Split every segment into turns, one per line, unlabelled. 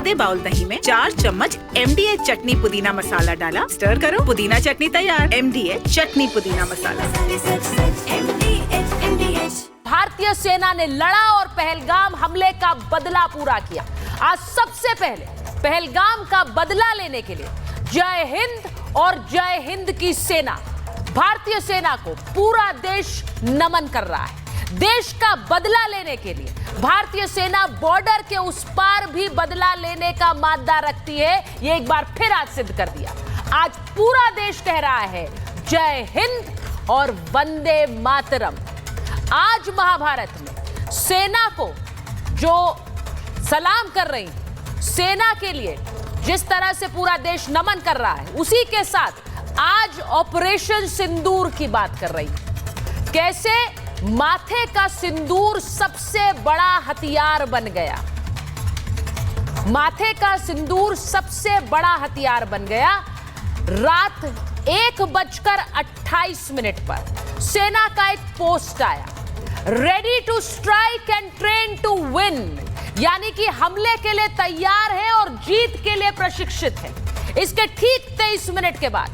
आधे बाउल दही में 4 चम्मच MDH चटनी पुदीना मसाला डाला, स्टर करो, पुदीना चटनी तैयार। MDH चटनी पुदीना मसाला।
भारतीय सेना ने लड़ा और पहलगाम हमले का बदला पूरा किया। आज सबसे पहले पहलगाम का बदला लेने के लिए जय हिंद और जय हिंद की सेना, भारतीय सेना को पूरा देश नमन कर रहा है। देश का बदला लेने के लिए भारतीय सेना बॉर्डर के उस पार भी बदला लेने का मादा रखती है। ये एक बार फिर आज सिद्ध कर दिया। आज पूरा देश कह रहा है जय हिंद और वंदे मातरम। आज महाभारत में सेना को जो सलाम कर रही, सेना के लिए जिस तरह से पूरा देश नमन कर रहा है, उसी के साथ आज ऑपरेशन सिंदूर की बात कर रही। कैसे माथे का सिंदूर सबसे बड़ा हथियार बन गया। माथे का सिंदूर सबसे बड़ा हथियार बन गया। रात 1:28 पर सेना का एक पोस्ट आया, ready to strike and train to win, यानी कि हमले के लिए तैयार है और जीत के लिए प्रशिक्षित है। इसके ठीक 23 मिनट के बाद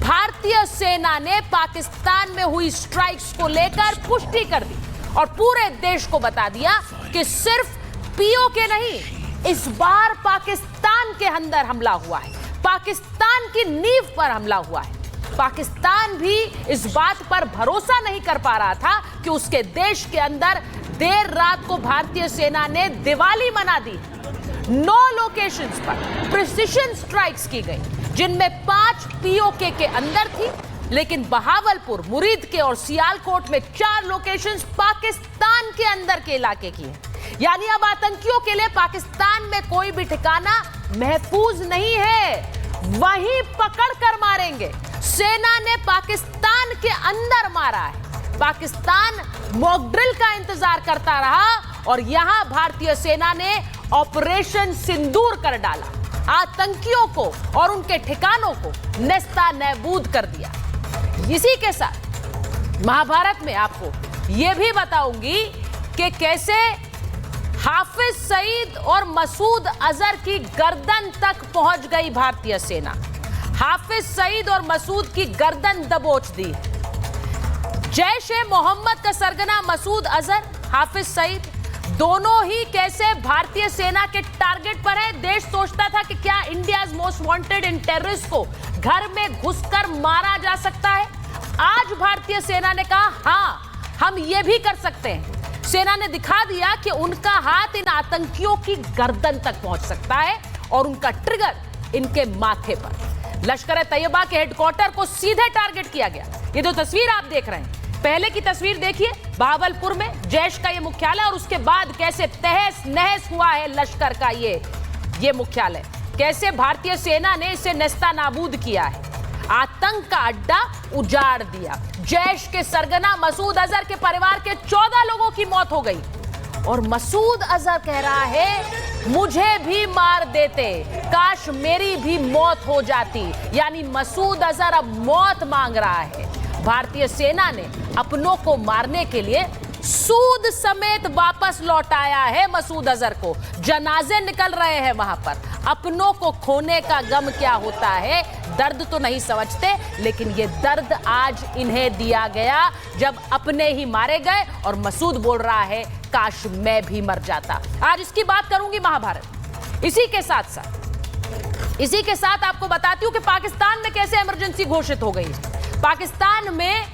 भारतीय सेना ने पाकिस्तान में हुई स्ट्राइक्स को लेकर पुष्टि कर दी और पूरे देश को बता दिया कि सिर्फ पीओके नहीं, इस बार पाकिस्तान के अंदर हमला हुआ है, पाकिस्तान की नींव पर हमला हुआ है। पाकिस्तान भी इस बात पर भरोसा नहीं कर पा रहा था कि उसके देश के अंदर देर रात को भारतीय सेना ने दिवाली मना दी। 9 लोकेशंस पर प्रिसिशन स्ट्राइक्स की गई, जिनमें 5 पीओके के अंदर थी, लेकिन बहावलपुर, मुरीद के और सियालकोट में 4 लोकेशंस पाकिस्तान के अंदर के इलाके की है। यानी अब आतंकियों के लिए पाकिस्तान में कोई भी ठिकाना महफूज नहीं है, वहीं पकड़ कर मारेंगे। सेना ने पाकिस्तान के अंदर मारा है। पाकिस्तान मॉक ड्रिल का इंतजार करता रहा और यहां भारतीय सेना ने ऑपरेशन सिंदूर कर डाला। आतंकियों को और उनके ठिकानों को नेस्ता नैबूद कर दिया। इसी के साथ महाभारत में आपको यह भी बताऊंगी कि कैसे हाफिज सईद और मसूद अजहर की गर्दन तक पहुंच गई भारतीय सेना। हाफिज सईद और मसूद की गर्दन दबोच दी। जैश-ए-मोहम्मद का सरगना मसूद अजहर, हाफिज सईद, दोनों ही कैसे भारतीय सेना के टारगेट पर है। देश सोचता था कि क्या इंडियाज मोस्ट वांटेड इन टेररिस्ट को घर में घुसकर मारा जा सकता है। आज भारतीय सेना ने कहा हां, हम ये भी कर सकते हैं। सेना ने दिखा दिया कि उनका हाथ इन आतंकियों की गर्दन तक पहुंच सकता है और उनका ट्रिगर इनके माथे पर। लश्कर-ए-तैयबा के हेडक्वार्टर को सीधे टारगेट किया गया। ये जो तस्वीर आप देख रहे हैं, पहले की तस्वीर देखिए, बहावलपुर में जैश का ये मुख्यालय और उसके बाद कैसे तहस नहस हुआ है लश्कर का ये मुख्यालय। कैसे भारतीय सेना ने इसे नेस्तानाबूद किया है, आतंक का अड्डा उजाड़ दिया। जैश के सरगना मसूद अजहर के परिवार के 14 लोगों की मौत हो गई और मसूद अजहर कह रहा है मुझे भी मार देते, काश मेरी भी मौत हो जाती। यानी मसूद अजहर अब मौत मांग रहा है। भारतीय सेना ने अपनों को मारने के लिए सूद समेत वापस लौटाया है मसूद अजहर को। जनाजे निकल रहे हैं वहां पर। अपनों को खोने का गम क्या होता है, दर्द तो नहीं समझते, लेकिन ये दर्द आज इन्हें दिया गया जब अपने ही मारे गए और मसूद बोल रहा है काश मैं भी मर जाता। आज इसकी बात करूंगी महाभारत। इसी के साथ आपको बताती हूं कि पाकिस्तान में कैसे इमरजेंसी घोषित हो गई। पाकिस्तान में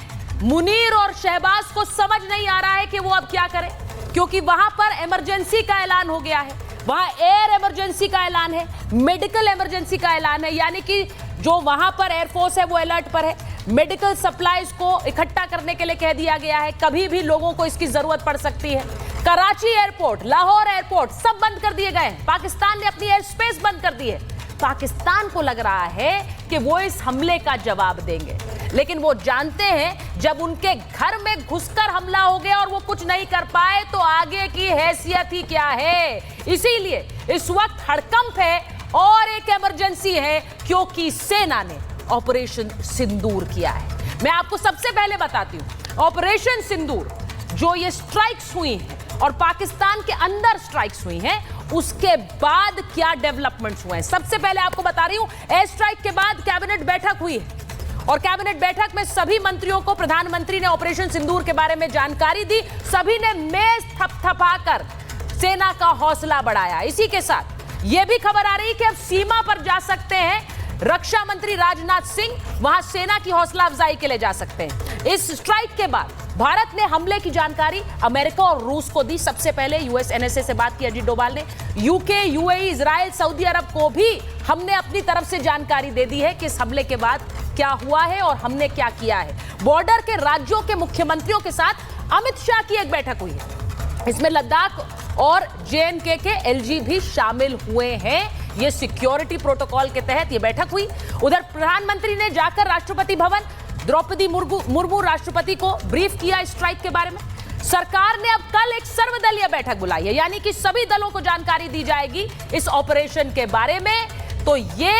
मुनीर और शहबाज को समझ नहीं आ रहा है कि वो अब क्या करें, क्योंकि वहां पर इमरजेंसी का ऐलान हो गया है। वहां एयर इमरजेंसी का ऐलान है, मेडिकल इमरजेंसी का ऐलान है, यानी कि जो वहां पर एयरफोर्स है वो अलर्ट पर है। मेडिकल सप्लाईज को इकट्ठा करने के लिए कह दिया गया है, कभी भी लोगों को इसकी जरूरत पड़ सकती है। कराची एयरपोर्ट, लाहौर एयरपोर्ट सब बंद कर दिए गए। पाकिस्तान ने अपनी एयर स्पेस बंद कर दी है। पाकिस्तान को लग रहा है कि वो इस हमले का जवाब देंगे, लेकिन वो जानते हैं जब उनके घर में घुसकर हमला हो गया और वो कुछ नहीं कर पाए तो आगे की हैसियत ही क्या है। इसीलिए इस वक्त हड़कंप है और एक इमरजेंसी है, क्योंकि सेना ने ऑपरेशन सिंदूर किया है। मैं आपको सबसे पहले बताती हूं, ऑपरेशन सिंदूर जो ये स्ट्राइक्स हुई हैं और पाकिस्तान के अंदर स्ट्राइक्स हुई हैं, उसके बाद क्या डेवलपमेंट्स हुए हैं। सबसे पहले आपको बता रही हूं, एयर स्ट्राइक के बाद कैबिनेट बैठक हुई है और कैबिनेट बैठक में सभी मंत्रियों को प्रधानमंत्री ने ऑपरेशन सिंदूर के बारे में जानकारी दी। सभी ने मेज थपथपाकर सेना का हौसला बढ़ाया। इसी के साथ यह भी खबर आ रही कि अब सीमा पर जा सकते हैं रक्षा मंत्री राजनाथ सिंह, वहां सेना की हौसला अफजाई के लिए जा सकते हैं। इस स्ट्राइक के बाद भारत ने हमले की जानकारी अमेरिका और रूस को दी। सबसे पहले यूएस एनएसए से बात की अजीत डोभाल ने। यूके, यूएई, इजराइल, सऊदी अरब को भी हमने अपनी तरफ से जानकारी दे दी है कि इस हमले के बाद क्या हुआ है और हमने क्या किया है। बॉर्डर के राज्यों के मुख्यमंत्रियों के साथ अमित शाह की एक बैठक हुई है। इसमें लद्दाख और जेएनके के एलजी भी शामिल हुए हैं। ये सिक्योरिटी प्रोटोकॉल के तहत ये बैठक हुई। उधर प्रधानमंत्री ने जाकर राष्ट्रपति भवन द्रौपदी मुर्मू राष्ट्रपति को ब्रीफ किया स्ट्राइक के बारे में। सरकार ने अब कल एक सर्वदलीय बैठक बुलाई है, यानी कि सभी दलों को जानकारी दी जाएगी इस ऑपरेशन के बारे में। तो ये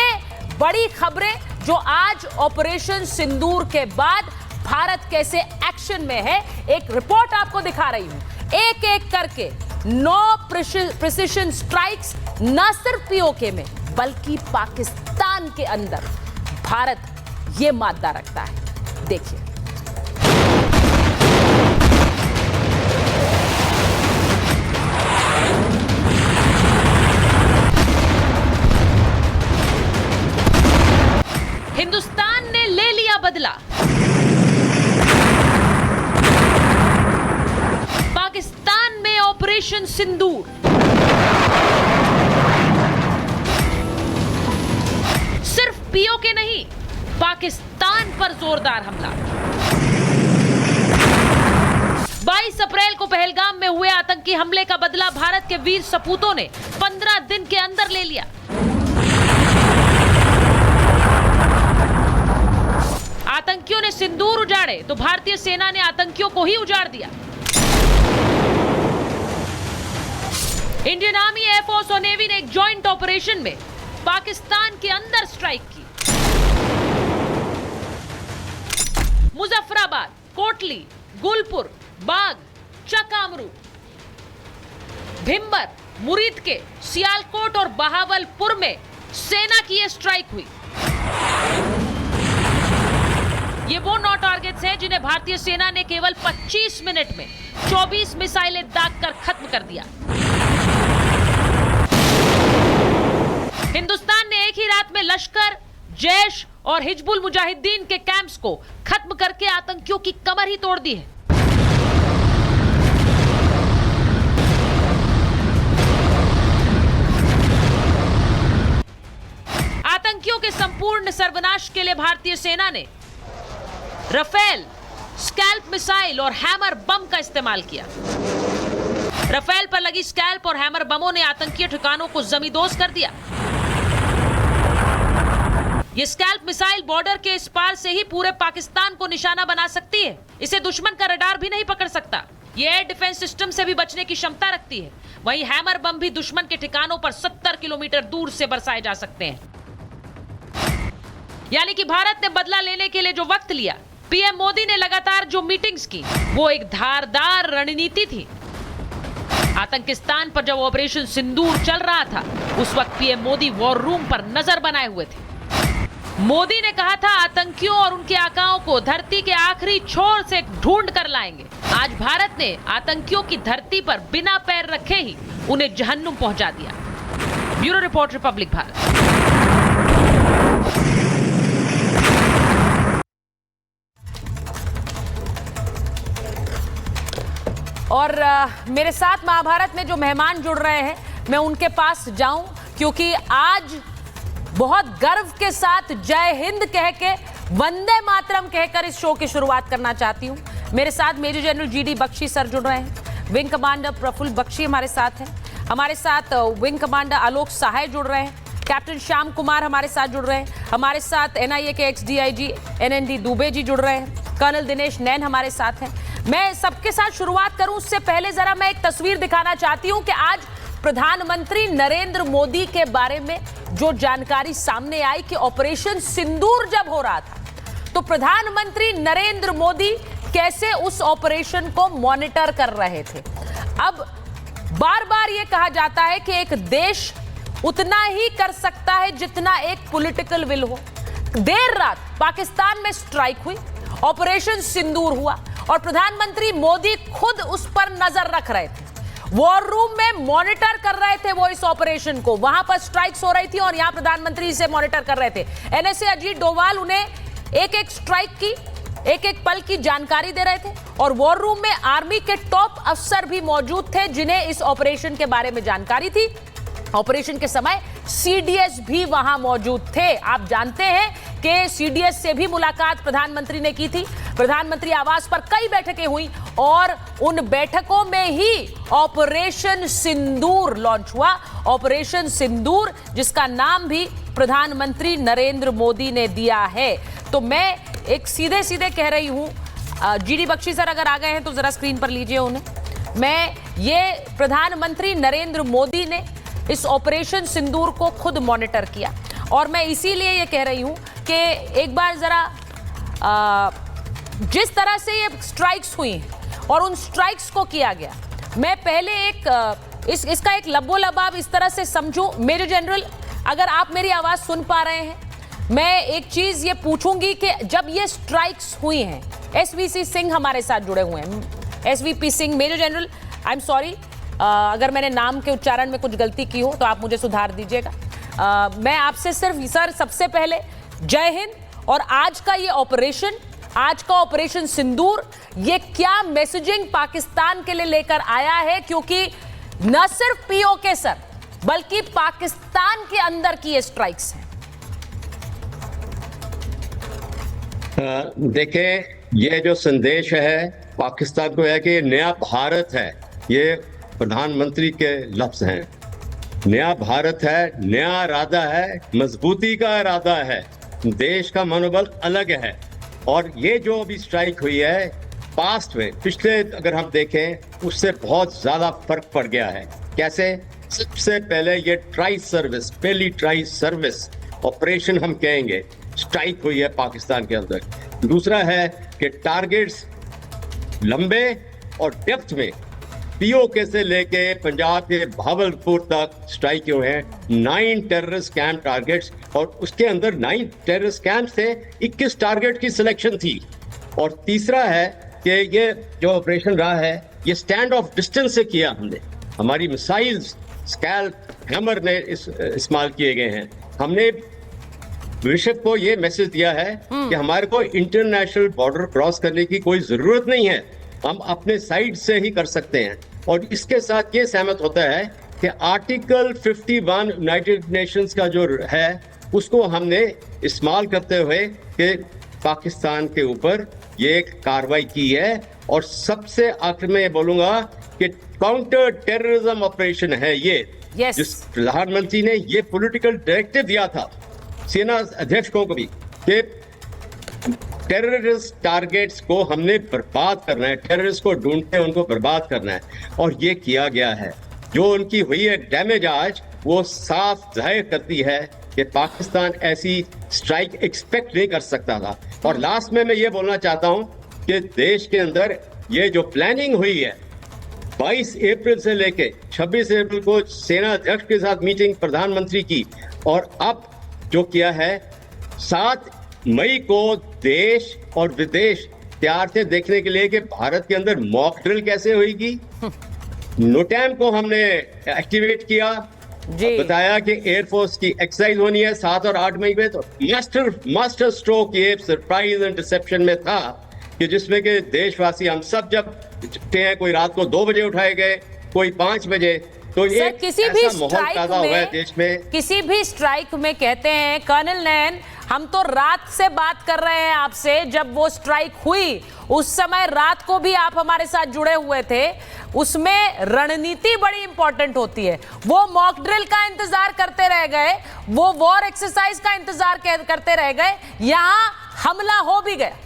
बड़ी खबरें जो आज ऑपरेशन सिंदूर के बाद भारत कैसे एक्शन में है, एक रिपोर्ट आपको दिखा रही हूं। एक एक करके 9 प्रिसिशन स्ट्राइक्स न सिर्फ पीओके में बल्कि पाकिस्तान के अंदर भारत ये मादा रखता है। देखिए, हिंदुस्तान ने ले लिया बदला। पाकिस्तान में ऑपरेशन सिंदूर। सिर्फ पीओके नहीं, पाकिस्तान पर जोरदार हमला। 22 अप्रैल को पहलगाम में हुए आतंकी हमले का बदला भारत के वीर सपूतों ने 15 दिन के अंदर ले लिया। आतंकियों ने सिंदूर उजाड़े तो भारतीय सेना ने आतंकियों को ही उजाड़ दिया। इंडियन आर्मी, एयरफोर्स और नेवी ने एक जॉइंट ऑपरेशन में पाकिस्तान के अंदर स्ट्राइक की। मुजफ्फराबाद, कोटली, गुलपुर, बाग, चकामरू, भिंबर, मुरीदके, सियालकोट और बहावलपुर में सेना की यह स्ट्राइक हुई। ये वो 9 टारगेट्स हैं जिन्हें भारतीय सेना ने केवल 25 मिनट में 24 मिसाइलें दागकर खत्म कर दिया। हिंदुस्तान ने एक ही रात में लश्कर, जैश और हिजबुल मुजाहिदीन के कैंप्स को खत्म करके आतंकियों की कमर ही तोड़ दी है। आतंकियों के संपूर्ण सर्वनाश के लिए भारतीय सेना ने राफेल, स्कैल्प मिसाइल और हैमर बम का इस्तेमाल किया। राफेल पर लगी स्कैल्प और हैमर बमों ने आतंकी ठिकानों को जमींदोज कर दिया। यह स्कैल्प मिसाइल बॉर्डर के इस पार से ही पूरे पाकिस्तान को निशाना बना सकती है। इसे दुश्मन का रडार भी नहीं पकड़ सकता। यह एयर डिफेंस सिस्टम से भी बचने की क्षमता रखती है। वहीं हैमर बम भी दुश्मन के ठिकानों पर 70 किलोमीटर दूर से बरसाए जा सकते हैं। यानी कि भारत ने बदला लेने के लिए जो वक्त लिया, पीएम मोदी ने लगातार जो मीटिंग्स की, वो एक धारदार रणनीति थी। आतंकिस्तान पर जब ऑपरेशन सिंदूर चल रहा था, उस वक्त पीएम मोदी वॉर रूम पर नजर बनाए हुए थे। मोदी ने कहा था आतंकियों और उनके आकाओं को धरती के आखिरी छोर से ढूंढ कर लाएंगे। आज भारत ने आतंकियों की धरती पर बिना पैर रखे ही उन्हें जहन्नुम पहुंचा दिया। Bureau report, Republic Bharat. और मेरे साथ महाभारत में जो मेहमान जुड़ रहे हैं, मैं उनके पास जाऊं, क्योंकि आज बहुत गर्व के साथ जय हिंद कह के, वंदे मातरम कहकर इस शो की शुरुआत करना चाहती हूं। मेरे साथ major general GD Bakshi sir जुड़ रहे हैं, विंग कमांडर प्रफुल्ल बख्शी हमारे साथ हैं, हमारे साथ विंग कमांडर आलोक सहाय जुड़ रहे हैं, कैप्टन श्याम कुमार हमारे साथ जुड़ रहे हैं, हमारे साथ एनआईए के एक्स डीआईजी एनएनडी दुबे जी जुड़ रहे हैं, कर्नल दिनेश नैन हमारे साथ हैं। मैं सबके साथ शुरुआत करूं उससे पहले जरा मैं एक तस्वीर दिखाना चाहती हूं कि आज प्रधानमंत्री नरेंद्र मोदी के बारे में जो जानकारी सामने आई कि ऑपरेशन सिंदूर जब हो रहा था, तो प्रधानमंत्री नरेंद्र मोदी कैसे उस ऑपरेशन को मॉनिटर कर रहे थे। अब बार बार ये कहा जाता है कि एक देश उतना ही कर सकता है जितना एक पॉलिटिकल विल हो। देर रात पाकिस्तान में स्ट्राइक हुई, ऑपरेशन सिंदूर हुआ और प्रधानमंत्री मोदी खुद उस पर नजर रख रहे थे, वॉर रूम में मॉनिटर कर रहे थे वो इस ऑपरेशन को। वहां पर स्ट्राइक्स हो रही थी और यहां प्रधानमंत्री इसे मॉनिटर कर रहे थे। एनएसए अजीत डोभाल उन्हें एक एक स्ट्राइक की, एक एक पल की जानकारी दे रहे थे और वॉर रूम में आर्मी के टॉप अफसर भी मौजूद थे जिन्हें इस ऑपरेशन के बारे में जानकारी थी। ऑपरेशन के समय सीडीएस भी वहां मौजूद थे। आप जानते हैं कि सीडीएस से भी मुलाकात प्रधानमंत्री ने की थी। प्रधानमंत्री आवास पर कई बैठकें हुई और उन बैठकों में ही ऑपरेशन सिंदूर लॉन्च हुआ। ऑपरेशन सिंदूर जिसका नाम भी प्रधानमंत्री नरेंद्र मोदी ने दिया है। तो मैं एक सीधे सीधे कह रही हूं, जीडी बख्शी सर अगर आ गए हैं तो जरा स्क्रीन पर लीजिए उन्हें। ये प्रधानमंत्री नरेंद्र मोदी ने इस ऑपरेशन सिंदूर को खुद मॉनिटर किया और मैं इसीलिए ये कह रही हूं कि एक बार जरा जिस तरह से ये स्ट्राइक्स हुई और उन स्ट्राइक्स को किया गया, मैं पहले इसका एक लबोलबाब इस तरह से समझूं। मेजर जनरल, अगर आप मेरी आवाज सुन पा रहे हैं, मैं एक चीज ये पूछूंगी कि जब ये स्ट्राइक्स हुई हैं, एसवीसी सिंह हमारे साथ जुड़े हुए हैं, SVP Singh. Major general, I am sorry अगर मैंने नाम के उच्चारण में कुछ गलती की हो तो आप मुझे सुधार दीजिएगा। मैं आपसे सिर्फ सर सबसे पहले जय हिंद। और आज का ये ऑपरेशन, आज का ऑपरेशन सिंदूर, ये क्या मैसेजिंग पाकिस्तान के लिए लेकर आया है? क्योंकि न सिर्फ पीओके सर बल्कि पाकिस्तान के अंदर की ये स्ट्राइक्स हैं।
देखें, ये जो संदेश है पाकिस्तान को है कि ये नया भारत है, ये प्रधानमंत्री के लफ्ज हैं। नया भारत है, नया इरादा है, मजबूती का इरादा है, देश का मनोबल अलग है। और ये जो अभी स्ट्राइक हुई है, पास्ट में पिछले अगर हम देखें उससे बहुत ज्यादा फर्क पड़ गया है। कैसे? सबसे पहले ये ट्राई सर्विस, पहली ट्राई सर्विस ऑपरेशन हम कहेंगे, स्ट्राइक हुई है पाकिस्तान के अंदर। दूसरा है कि टारगेट्स लंबे और डेप्थ में पीओके से लेके पंजाब के भावलपुर तक स्ट्राइक हुए हैं। 9 टेररिस्ट कैंप टारगेट्स और उसके अंदर 9 टेररिस्ट कैंप से 21 टारगेट की सिलेक्शन थी। और तीसरा है कि ये जो ऑपरेशन रहा है ये स्टैंड ऑफ डिस्टेंस से किया हमने। हमारी मिसाइल्स स्कैल्प हैमर ने इस्तेमाल किए गए हैं। हमने विश्व को ये मैसेज दिया है कि हमारे को इंटरनेशनल बॉर्डर क्रॉस करने की कोई जरूरत नहीं है, हम अपने साइड से ही कर सकते हैं। और इसके साथ ये सहमत होता है कि आर्टिकल 51 यूनाइटेड नेशंस का जो है उसको हमने इस्तेमाल करते हुए कि पाकिस्तान के ऊपर ये कार्रवाई की है। और सबसे आखिर में ये बोलूंगा कि काउंटर टेररिज्म ऑपरेशन है ये। जिस प्रधानमंत्री ने ये पॉलिटिकल डायरेक्टिव दिया था सेना अध्यक्ष को भी कि टेररिस्ट टारगेट्स को हमने बर्बाद करना है, टेररिस्ट को ढूंढते उनको बर्बाद करना है, और ये किया गया है। जो उनकी हुई है डैमेज आज वो साफ जाहिर करती है कि पाकिस्तान ऐसी स्ट्राइक एक्सपेक्ट नहीं कर सकता था। और लास्ट में मैं ये बोलना चाहता हूं कि देश के अंदर ये जो प्लानिंग हुई है 22 अप्रैल से लेके 26 अप्रैल को सेना अध्यक्ष के साथ मीटिंग प्रधानमंत्री की, और अब जो किया है 7 मई को देश और विदेश तैयार थे देखने के लिए कि भारत के अंदर मॉक ड्रिल कैसे होगी। नोटैम को हमने एक्टिवेट किया, बताया कि एयरफोर्स की एक्सरसाइज होनी है 7 और 8 मई में। तो मास्टर स्ट्रोक ये सरप्राइज एंड डिसेप्शन में था कि जिसमें कि देशवासी हम सब जब उठते हैं, कोई रात को 2 बजे उठाए गए, कोई 5 बजे, तो ये
किसी भी
माहौल हुआ है देश में।
किसी भी स्ट्राइक में कहते हैं कर्नल नैन, हम तो रात से बात कर रहे हैं आपसे, जब वो स्ट्राइक हुई उस समय रात को भी आप हमारे साथ जुड़े हुए थे, उसमें रणनीति बड़ी इंपॉर्टेंट होती है। वो मॉक ड्रिल का इंतजार करते रह गए, वो वॉर एक्सरसाइज का इंतजार करते रह गए, यहां हमला हो भी गया।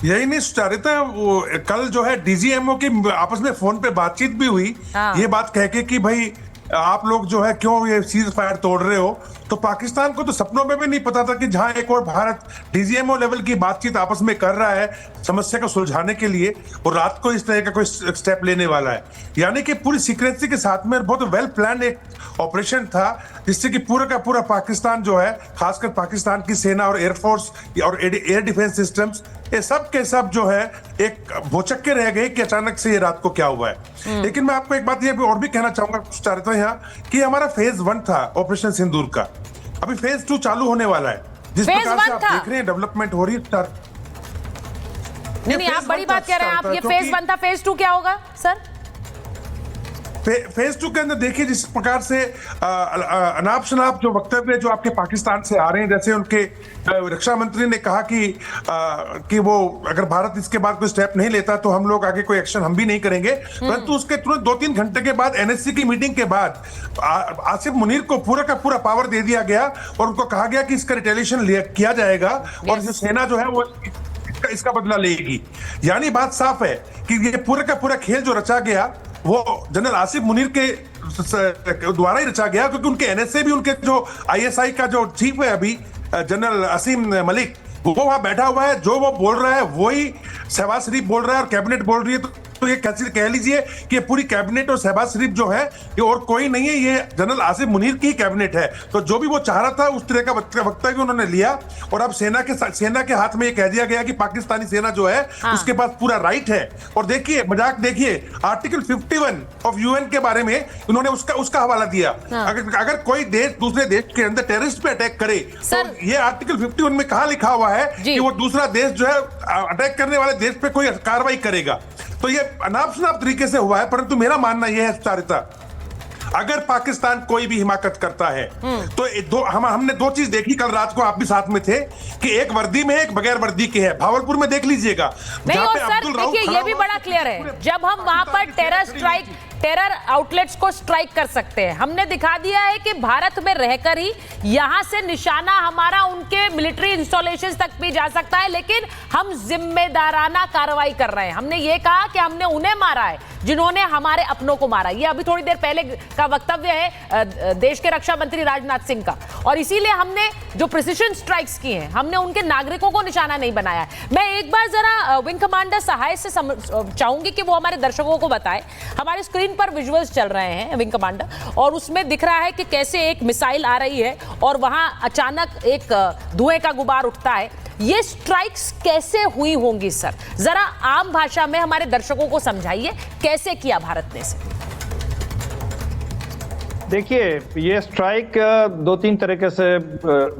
यही नहीं सुचारिता, वो कल जो है डीजीएमओ की आपस में फोन पे बातचीत भी हुई। ये बात कह के कि भाई आप लोग जो है क्यों ये सीज फायर तोड़ रहे हो, तो पाकिस्तान को तो सपनों में भी नहीं पता था कि जहां एक और भारत डीजीएमओ लेवल की बातचीत आपस में कर रहा है समस्या को सुलझाने के लिए, और रात को इस तरह का कोई स्टेप लेने वाला है। यानी कि पूरी सीक्रेसी के साथ में बहुत वेल प्लान एक ऑपरेशन था, जिससे कि पूरा का पूरा पाकिस्तान जो है, खासकर पाकिस्तान की सेना और एयरफोर्स और एयर डिफेंस सिस्टम्स, ये सब के सब जो है एक भौचक्के रह गए कि अचानक से ये रात को क्या हुआ है। लेकिन मैं आपको एक बात ये और भी कहना चाहूंगा कुछ चाह रहा था यहाँ, कि हमारा फेज 1 था ऑपरेशन सिंदूर का, अभी फेज 2 चालू होने वाला है। जिस प्रकार से आप देख रहे हैं डेवलपमेंट हो रही है।
नहीं, आप बड़ी बात कह रहे हैं। आप ये फेज 1 था, फेज 2 क्या होगा सर?
फेज 2 के अंदर देखिए जिस प्रकार से अनाप शनाप जो वक्तव्य जो आपके पाकिस्तान से आ रहे हैं, जैसे उनके रक्षा मंत्री ने कहा कि वो अगर भारत इसके बाद कोई स्टेप नहीं लेता तो हम लोग आगे कोई एक्शन हम भी नहीं करेंगे। परंतु उसके तुरंत 2-3 घंटे के बाद एनएससी की मीटिंग के बाद आसिफ मुनीर को पूरा का पूरा पावर दे दिया गया और उनको कहा गया कि इसका रिटेलिएशन किया जाएगा और जो सेना जो है वो इसका बदला लेगी। यानी बात साफ है कि ये पूरा का पूरा खेल जो रचा गया वो जनरल आसिफ मुनीर के द्वारा ही रचा गया, क्योंकि उनके एनएसए भी, उनके जो आईएसआई का जो चीफ है अभी जनरल असीम मलिक, वो वहां बैठा हुआ है। जो वो बोल रहा है वही शहबाज शरीफ बोल रहा है और कैबिनेट बोल रही है। तो ये कह लीजिए कि पूरी कैबिनेट और शहबाज शरीफ जो है ये और कोई नहीं है, ये जनरल आसिफ मुनीर की कैबिनेट है। तो जो भी वो चाह रहा था उस तरह का वक्तव्य उन्होंने लिया और अब सेना के हाथ में ये कह दिया गया कि पाकिस्तानी सेना जो है उसके पास पूरा राइट है। और देखिए मजाक देखिए, आर्टिकल 51 ऑफ यूएन के बारे में उन्होंने उसका हवाला दिया। अगर कोई देश दूसरे देश के अंदर टेररिस्ट पे अटैक करे तो ये आर्टिकल 51 में कहां लिखा हुआ है कि वो दूसरा देश जो है अटैक करने वाले देश पे कोई कार्रवाई करेगा। तो ये अनाप शनाप तरीके से हुआ है। परंतु मेरा मानना यह है चारिता, अगर पाकिस्तान कोई भी हिमाकत करता है तो हमने 2 चीज देखी कल रात को, आप भी साथ में थे, कि एक वर्दी में एक बगैर वर्दी के है। भावलपुर में देख लीजिएगा।
नहीं, और सर देखिए ये भी बड़ा क्लियर है, जब हम वहां पर टेरर आउटलेट्स को स्ट्राइक कर सकते हैं, हमने दिखा दिया है कि भारत में रहकर ही यहां से निशाना हमारा उनके मिलिट्री इंस्टॉलेशंस तक भी जा सकता है, लेकिन हम जिम्मेदाराना कार्रवाई कर रहे हैं। हमने ये कहा कि हमने उन्हें मारा है जिन्होंने हमारे अपनों को मारा। ये अभी थोड़ी देर पहले का वक्तव्य है देश के रक्षा मंत्री राजनाथ सिंह का, और इसीलिए हमने जो प्रिसिशन स्ट्राइक्स की हैं, हमने उनके नागरिकों को निशाना नहीं बनाया है। मैं एक बार जरा विंग कमांडर सहाय से चाहूंगी कि वो हमारे दर्शकों को बताए। हमारे स्क्रीन पर विजुअल्स चल रहे हैं विंग कमांडर, और उसमें दिख रहा है कि कैसे एक मिसाइल आ रही है और वहां अचानक एक धुएं का गुबार उठता है। ये स्ट्राइक्स कैसे हुई होंगी सर, जरा आम भाषा में हमारे दर्शकों को समझाइए, कैसे किया भारत ने इसे?
देखिए, ये स्ट्राइक 2-3 तरीके से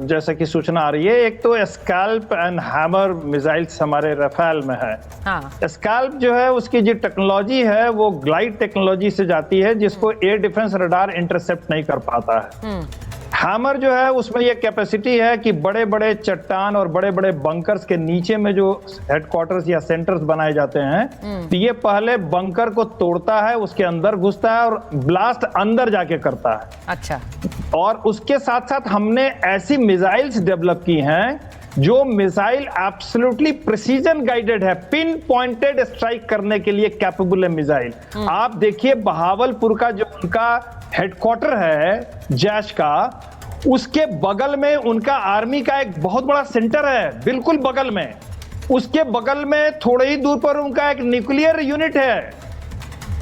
जैसे कि सूचना आ रही है। एक तो स्कैल्प एंड हैमर मिसाइल्स हमारे रफाल में है। स्कैल्प जो है उसकी जो टेक्नोलॉजी है वो ग्लाइड टेक्नोलॉजी से जाती है, जिसको एयर डिफेंस रडार इंटरसेप्ट नहीं कर पाता है। हैमर जो है उसमें ये कैपेसिटी है कि बड़े बड़े चट्टान और बड़े बड़े बंकर्स के नीचे में जो हेडक्वार्टर्स या सेंटर्स बनाए जाते हैं, तो ये पहले बंकर को तोड़ता है, उसके अंदर घुसता है और ब्लास्ट अंदर जाके करता है। अच्छा। और उसके साथ साथ हमने ऐसी मिसाइल्स डेवलप की हैं जो मिसाइल एब्सोल्युटली प्रिसीजन गाइडेड है, पिन पॉइंटेड स्ट्राइक करने के लिए कैपेबल है मिसाइल। आप देखिए बहावलपुर का जो उनका हेडक्वार्टर है जैश का, उसके बगल में उनका आर्मी का एक बहुत बड़ा सेंटर है, बिल्कुल बगल में। उसके बगल में थोड़े ही दूर पर उनका एक न्यूक्लियर यूनिट है।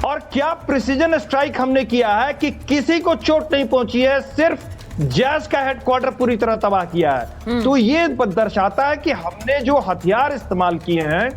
और क्या प्रिसीजन स्ट्राइक हमने किया है कि किसी को चोट नहीं पहुंची है, सिर्फ जैश का हेडक्वार्टर पूरी तरह तबाह किया है। तो ये दर्शाता है कि हमने जो हथियार इस्तेमाल किए हैं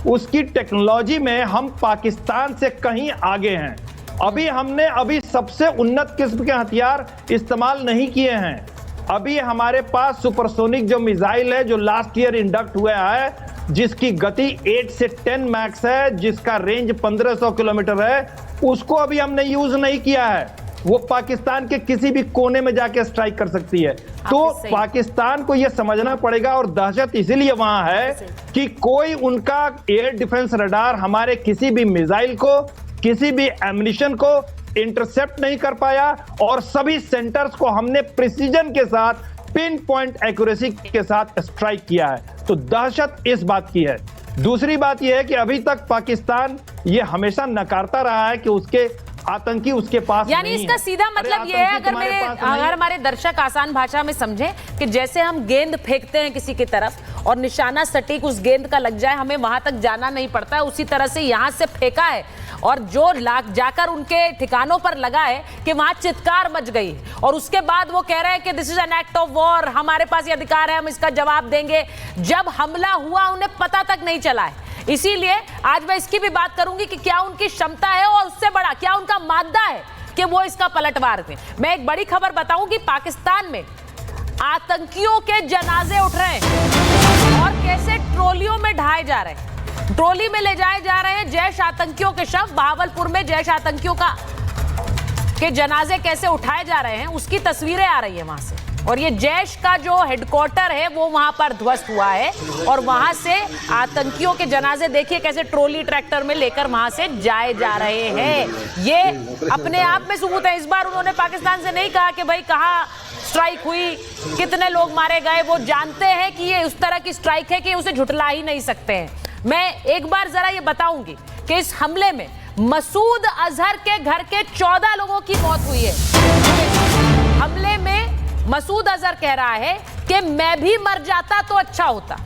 उसकी टेक्नोलॉजी में हम पाकिस्तान से कहीं आगे हैं। अभी सबसे उन्नत किस्म के हथियार इस्तेमाल नहीं किए हैं। अभी हमारे पास सुपरसोनिक जो मिसाइल है जो लास्ट ईयर इंडक्ट हुआ है, जिसकी गति 8 से 10 मैक्स है, जिसका रेंज 1500 किलोमीटर है, उसको अभी हमने यूज नहीं किया है। वो पाकिस्तान के किसी भी कोने में जाके स्ट्राइक कर सकती है। तो पाकिस्तान को यह समझना पड़ेगा, और दहशत इसीलिए वहां है कि कोई उनका एयर डिफेंस रडार हमारे किसी भी मिसाइल को, किसी भी एम्युनिशन को इंटरसेप्ट नहीं कर पाया, और सभी सेंटर्स को हमने प्रिसीजन के साथ, पिन पॉइंट एक्यूरेसी के साथ स्ट्राइक किया है। तो दहशत इस बात की है। दूसरी बात यह है कि अभी तक पाकिस्तान ये हमेशा नकारता रहा है कि उसके आतंकी उसके पास
यानी
नहीं
इसका
है।
सीधा
अरे
मतलब ये है,
आतंकी तुम्हारे पास नहीं
अगर
है।
हमारे दर्शक आसान भाषा में समझें कि जैसे हम गेंद फेंकते हैं किसी की तरफ और निशाना सटीक उस गेंद का लग जाए, हमें वहां तक जाना नहीं पड़ता है, उसी तरह से यहां से फेंका है और जो जाकर उनके ठिकानों पर लगा है कि वहां चित्कार मच गई और उसके बाद वो कह रहे हैं कि this is an act of war, हमारे पास ये अधिकार है, हम इसका जवाब देंगे। जब हमला हुआ उन्हें पता तक नहीं चला है। इसीलिए आज मैं इसकी भी बात करूंगी कि क्या उनकी क्षमता है और उससे बड़ा क्या उनका मादा है कि वो इसका पलटवार दें। मैं एक बड़ी खबर बताऊं कि पाकिस्तान में आतंकियों के जनाजे उठ रहे हैं और कैसे ट्रॉलियों में ढाए जा रहे हैं, ट्रॉली में ले जाए जा रहे हैं जैश आतंकियों के शव। बहावलपुर में जैश आतंकियों के जनाजे कैसे उठाए जा रहे हैं उसकी तस्वीरें आ रही है वहां से। और ये जैश का जो हेडक्वार्टर है वो वहां पर ध्वस्त हुआ है और वहां से आतंकियों के जनाजे देखिए कैसे ट्रॉली ट्रैक्टर में लेकर वहां से जाए जा रहे हैं। ये अपने आप में सबूत है। इस बार उन्होंने पाकिस्तान से नहीं कहा कि भाई कहाँ स्ट्राइक हुई, कितने लोग मारे गए। वो जानते हैं कि ये उस तरह की स्ट्राइक है कि उसे झुठला ही नहीं सकते हैं। मैं एक बार जरा ये बताऊंगी कि इस हमले में मसूद अजहर के घर के 14 लोगों की मौत हुई है। हमले में मसूद अजहर कह रहा है कि मैं भी मर जाता तो अच्छा होता।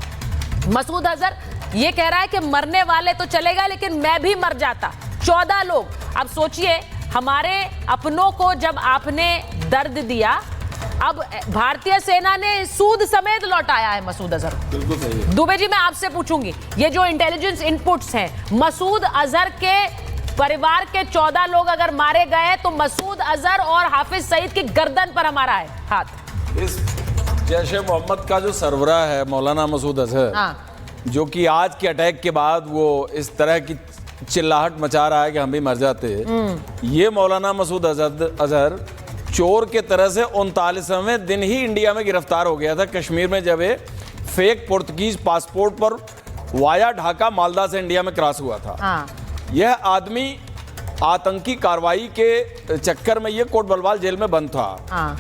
मसूद अजहर ये कह रहा है कि मरने वाले तो चलेगा लेकिन मैं भी मर जाता। 14 लोग। अब सोचिए, हमारे अपनों को जब आपने दर्द दिया, अब भारतीय सेना ने सूद समेत लौटाया है मसूद अजहर। बिल्कुल सही है। दुबे जी, मैं आपसे पूछूंगी, ये जो इंटेलिजेंस इनपुट्स हैं, मसूद अजहर के परिवार के 14 लोग अगर मारे गए तो मसूद अजहर और हाफिज सईद की गर्दन पर हमारा है हाथ।
इस जैश ए मोहम्मद का जो सरबराह है मौलाना मसूद अजहर, जो कि आज के अटैक के बाद वो इस तरह की चिल्लाहट मचा रहा है कि हम भी मर जाते। ये मौलाना मसूद अजहर चोर के तरह से 39वें दिन ही इंडिया में गिरफ्तार हो गया था कश्मीर में, जब ये फेक पुर्तगीज पासपोर्ट पर वाया ढाका मालदा से इंडिया में क्रॉस हुआ था। यह आदमी आतंकी कार्रवाई के चक्कर में ये कोट बलवाल जेल में बंद था।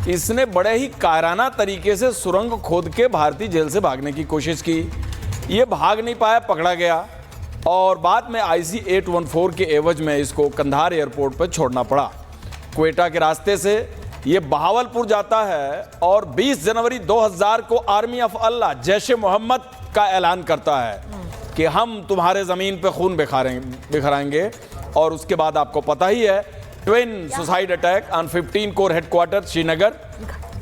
इसने बड़े ही कायराना तरीके से सुरंग खोद के भारतीय जेल से भागने की कोशिश की। ये भाग नहीं पाया, पकड़ा गया और बाद में IC 814 के एवज में इसको कंधार एयरपोर्ट पर छोड़ना पड़ा। क्वेटा के रास्ते से ये बहावलपुर जाता है और 20 जनवरी 2000 को आर्मी ऑफ अल्लाह जैश ए मोहम्मद का ऐलान करता है कि हम तुम्हारे ज़मीन पे खून बिखराएंगे। और उसके बाद आपको पता ही है, twin suicide attack on 15 corps headquarter Srinagar,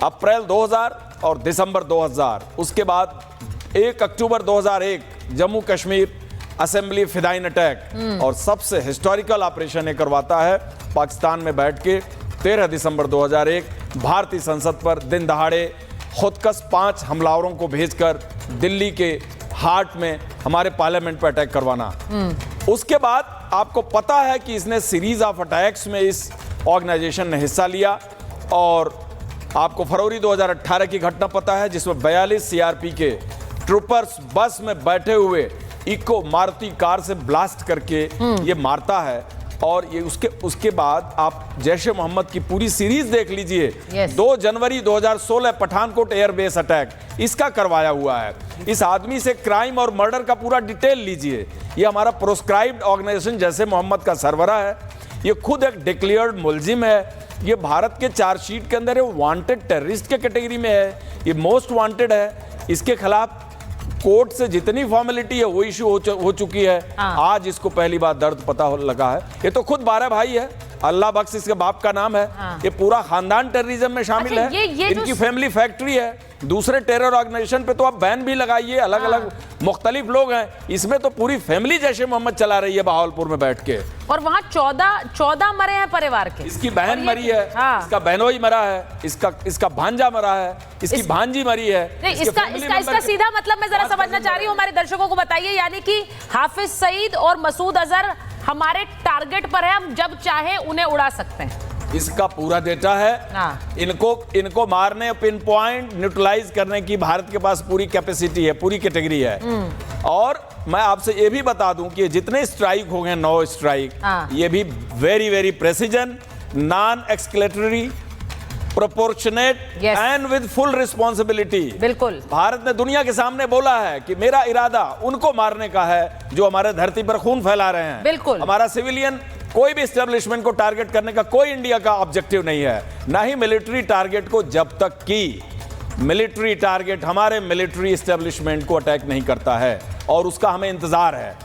अप्रैल 2000 और दिसंबर 2000। उसके बाद 1 अक्टूबर 2001 जम्मू कश्मीर असेंबली फिदाइन अटैक और सबसे हिस्टोरिकल ऑपरेशन ये करवाता है पाकिस्तान में बैठ के 13 दिसंबर 2001 भारतीय संसद पर दिन दहाड़े खुदकश 5 हमलावरों को भेजकर दिल्ली के हार्ट में हमारे पार्लियामेंट पर अटैक करवाना। उसके बाद आपको पता है कि इसने सीरीज ऑफ अटैक्स में इस ऑर्गेनाइजेशन ने हिस्सा लिया और आपको फरवरी 2018 की घटना पता है जिसमें 42 CRP के ट्रूपर्स बस में बैठे हुए इको मारुति कार से ब्लास्ट करके ये मारता है। और ये उसके बाद आप जैश ए मोहम्मद की पूरी सीरीज देख लीजिए। 2 जनवरी 2016 पठानकोट एयरबेस अटैक इसका करवाया हुआ है। इस आदमी से क्राइम और मर्डर का पूरा डिटेल लीजिए। ये हमारा प्रोस्क्राइब्ड ऑर्गेनाइजेशन जैश ए मोहम्मद का सरबराह है। ये खुद एक डिक्लेयर्ड मुलजिम है। ये भारत के चार्जशीट के अंदर वांटेड टेररिस्ट के कैटेगरी में है। ये मोस्ट वांटेड है। इसके खिलाफ कोर्ट से जितनी फॉर्मेलिटी है वो इशू हो चुकी है। आज इसको पहली बार दर्द पता लगा है। ये तो खुद 12 भाई है, अल्लाह बख्श इसके बाप का नाम है। ये पूरा खानदान टेररिज्म में शामिल है। इनकी फैमिली फैक्ट्री है। दूसरे टेरर ऑर्गेनाइजेशन पे तो आप बैन भी लगाइए, अलग अलग मुख्तलिफ लोग हैं। इसमें तो पूरी फैमिली जैश ए मोहम्मद चला रही है बहावलपुर में बैठ के।
और वहाँ 14 मरे हैं परिवार के।
इसकी बहन मरी है, इसका बहनोई मरा है, इसका भांजा मरा है, इसकी भांजी मरी है।
इसका सीधा मतलब मैं जरा समझना चाह रही हूँ, हमारे दर्शकों को बताइए। यानी कि हाफिज सईद और मसूद अजहर हमारे टारगेट पर है, हम जब चाहे उन्हें उड़ा सकते हैं।
इसका पूरा डेटा है। इनको मारने, पिन पॉइंट न्यूट्रलाइज करने की भारत के पास पूरी कैपेसिटी है, पूरी कैटेगरी है। और मैं आपसे ये भी बता दूं कि जितने स्ट्राइक हो गए 9 स्ट्राइक, ये भी very very precision, non escalatory, proportionate and with full responsibility.
बिल्कुल
भारत ने दुनिया के सामने बोला है कि मेरा इरादा उनको मारने का है जो हमारे धरती पर खून फैला रहे हैं।
बिल्कुल
हमारा सिविलियन कोई भी एस्टेब्लिशमेंट को टारगेट करने का कोई इंडिया का ऑब्जेक्टिव नहीं है, ना ही मिलिट्री टारगेट को, जब तक कि मिलिट्री टारगेट हमारे मिलिट्री एस्टेब्लिशमेंट को अटैक नहीं करता है, और उसका हमें इंतजार है।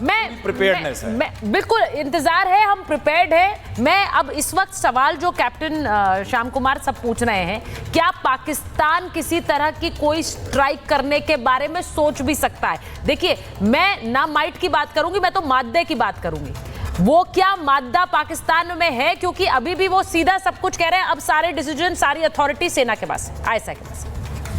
प्रिपेयर्डनेस है,
बिल्कुल इंतजार है, हम प्रिपेयर्ड है। मैं अब इस वक्त सवाल जो कैप्टन श्याम कुमार सब पूछ रहे हैं, क्या पाकिस्तान किसी तरह की कोई स्ट्राइक करने के बारे में सोच भी सकता है? देखिए, मैं ना माइट की बात करूंगी, मैं तो मादे की बात करूंगी। वो क्या मादा पाकिस्तान में है? क्योंकि अभी भी वो सीधा सब कुछ कह रहे हैं, अब सारे डिसीजन, सारी अथॉरिटी सेना के पास है, आईएसआई के पास।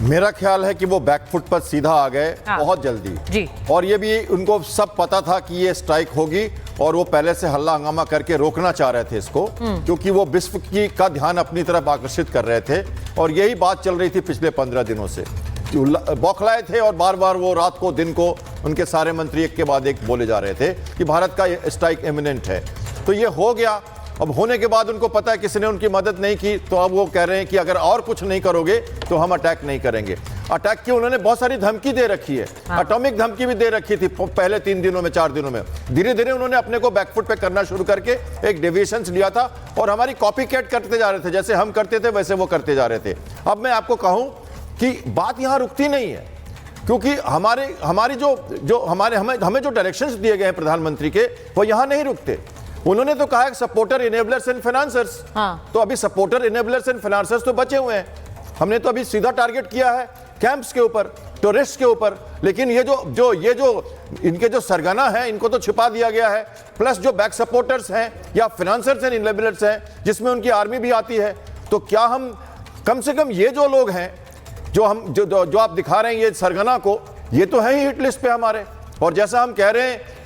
मेरा ख्याल है कि वो बैकफुट पर सीधा आ गए बहुत जल्दी
जी।
और ये भी उनको सब पता था कि ये स्ट्राइक होगी, और वो पहले से हल्ला हंगामा करके रोकना चाह रहे थे इसको, क्योंकि वो विश्व का ध्यान अपनी तरफ आकर्षित कर रहे थे। और यही बात चल रही थी पिछले 15 दिनों से, बौखलाए थे और बार बार वो रात को दिन को उनके सारे मंत्री एक के बाद एक बोले जा रहे थे कि भारत का स्ट्राइक इमिनेंट है। तो ये हो गया। अब होने के बाद उनको पता है किसी ने उनकी मदद नहीं की, तो अब वो कह रहे हैं कि अगर और कुछ नहीं करोगे तो हम अटैक नहीं करेंगे। अटैक की उन्होंने बहुत सारी धमकी दे रखी है, एटॉमिक धमकी भी दे रखी थी पहले 3 दिनों में, 4 दिनों में। धीरे धीरे उन्होंने अपने को बैकफुट पे करना शुरू करके एक डेविएशंस लिया था और हमारी कॉपी कैट करते जा रहे थे, जैसे हम करते थे वैसे वो करते जा रहे थे। अब मैं आपको कहूं कि बात यहां रुकती नहीं है, क्योंकि हमारी जो हमें जो डायरेक्शंस दिए गए हैं प्रधानमंत्री के, वो यहां नहीं रुकते। उन्होंने तो कहा है सपोर्टर, इनेबलर्स एंड फाइनेंसर्स। तो अभी सपोर्टर, इनेबलर्स एंड फाइनेंसर्स तो बचे हुए हैं। हमने तो अभी सीधा टारगेट किया है कैंप्स के ऊपर, टूरिस्ट के ऊपर, लेकिन ये जो इनके जो सरगना है, इनको तो छिपा दिया गया है। प्लस जो बैक सपोर्टर्स हैं या फाइनेंसर्स एंड इनेबलर्स हैं, जिसमें उनकी आर्मी भी आती है, तो क्या हम कम से कम ये जो लोग हैं जो आप दिखा रहे हैं ये सरगना को, ये तो है ही हिट लिस्ट पे हमारे। और जैसा हम कह रहे हैं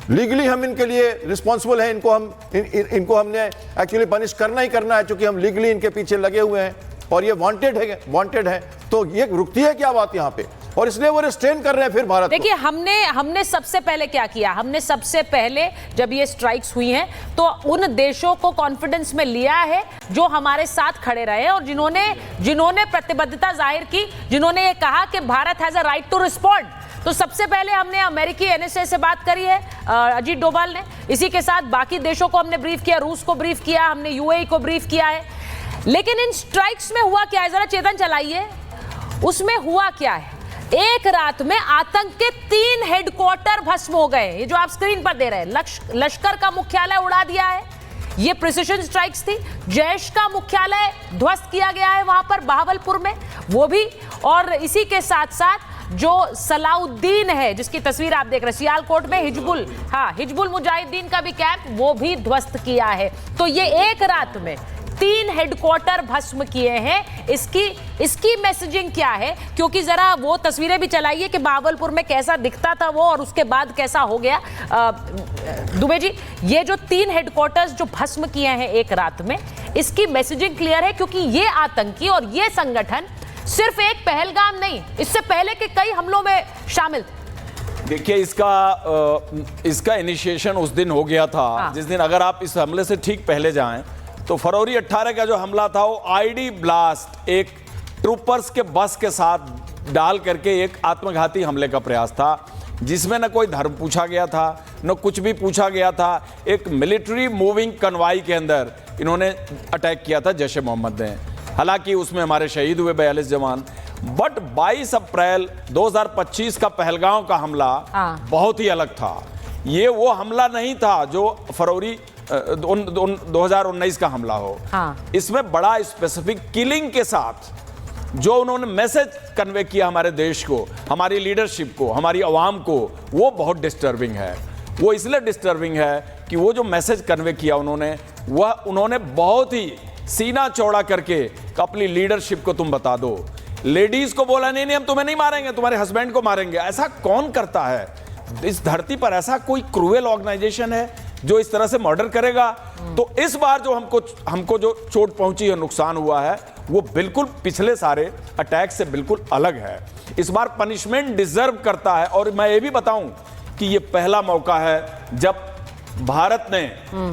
लीगली हम इनके लिए रिस्पॉन्सिबल हैं, इनको हमने एक्चुअली पनिश करना ही करना है, क्योंकि हम लीगली इनके पीछे लगे हुए हैं और ये वांटेड है। तो ये रुकती है क्या बात यहाँ पे? और इसलिए वो रिस्ट्रेन कर रहे हैं फिर भारत।
देखिए, हमने सबसे पहले क्या किया? हमने सबसे पहले जब ये स्ट्राइक्स हुई हैं तो उन देशों को कॉन्फिडेंस में लिया है जो हमारे साथ खड़े रहे और जिन्होंने प्रतिबद्धता जाहिर की, जिन्होंने ये कहा कि Bharat has a right to respond. तो सबसे पहले हमने अमेरिकी एनएसए से बात करी है, अजीत डोभाल ने। इसी के साथ बाकी देशों को हमने ब्रीफ किया, रूस को ब्रीफ किया, हमने यूएई को ब्रीफ किया है। लेकिन इन स्ट्राइक्स में हुआ क्या है, जरा चेतन चलाइए, उसमें हुआ क्या है? एक रात में आतंक के 3 हेडक्वार्टर भस्म हो गए। ये जो आप स्क्रीन पर दे रहे हैं, लश्कर का मुख्यालय उड़ा दिया है, ये प्रिसिशन स्ट्राइक्स थी। जैश का मुख्यालय ध्वस्त किया गया है वहां पर बहावलपुर में, वो भी। और इसी के साथ साथ जो सलाउद्दीन है, जिसकी तस्वीर आप देख रहे हैं, सियालकोट में हिजबुल मुजाहिदीन का भी कैंप, वो भी ध्वस्त किया है। तो ये एक रात में 3 हेडक्वार्टर भस्म किए हैं। इसकी मैसेजिंग क्या है? क्योंकि जरा वो तस्वीरें भी चलाइए कि बहावलपुर में कैसा दिखता था वो और उसके बाद कैसा हो गया। दुबे जी, ये जो 3 हेडक्वार्टर्स जो भस्म किए हैं एक रात में, इसकी मैसेजिंग क्लियर है, क्योंकि ये आतंकी और ये संगठन सिर्फ एक पहलगाम नहीं, इससे पहले के कई हमलों में शामिल थे।
देखिए, इसका इनिशिएशन उस दिन हो गया था जिस दिन, अगर आप इस हमले से ठीक पहले जाएं तो फरवरी 18 का जो हमला था वो आईडी ब्लास्ट, एक ट्रूपर्स के बस के साथ डाल करके एक आत्मघाती हमले का प्रयास था, जिसमें न कोई धर्म पूछा गया था, न कुछ भी पूछा गया था। एक मिलिट्री मूविंग कन्वाई के अंदर इन्होंने अटैक किया था जैश ए मोहम्मद ने। हालांकि उसमें हमारे शहीद हुए 42 जवान। बट 22 अप्रैल 2025 का पहलगांव का हमला बहुत ही अलग था। ये वो हमला नहीं था जो फरवरी 2019 का हमला हो। इसमें बड़ा स्पेसिफिक किलिंग के साथ जो उन्होंने मैसेज कन्वे किया हमारे देश को, हमारी लीडरशिप को, हमारी आवाम को, वो बहुत डिस्टर्बिंग है। वो इसलिए डिस्टर्बिंग है कि वो जो मैसेज कन्वे किया उन्होंने बहुत ही सीना चौड़ा करके अपनी लीडरशिप को तुम बता दो। लेडीज को बोला नहीं हम तुम्हें नहीं मारेंगे, तुम्हारे हस्बैंड को मारेंगे। ऐसा कौन करता है इस धरती पर? ऐसा कोई क्रूएल ऑर्गेनाइजेशन है जो इस तरह से मर्डर करेगा? तो इस बार जो हमको जो चोट पहुंची है, नुकसान हुआ है, वो बिल्कुल पिछले सारे अटैक से बिल्कुल अलग है। इस बार पनिशमेंट डिजर्व करता है। और मैं ये भी बताऊं कि ये पहला मौका है जब भारत ने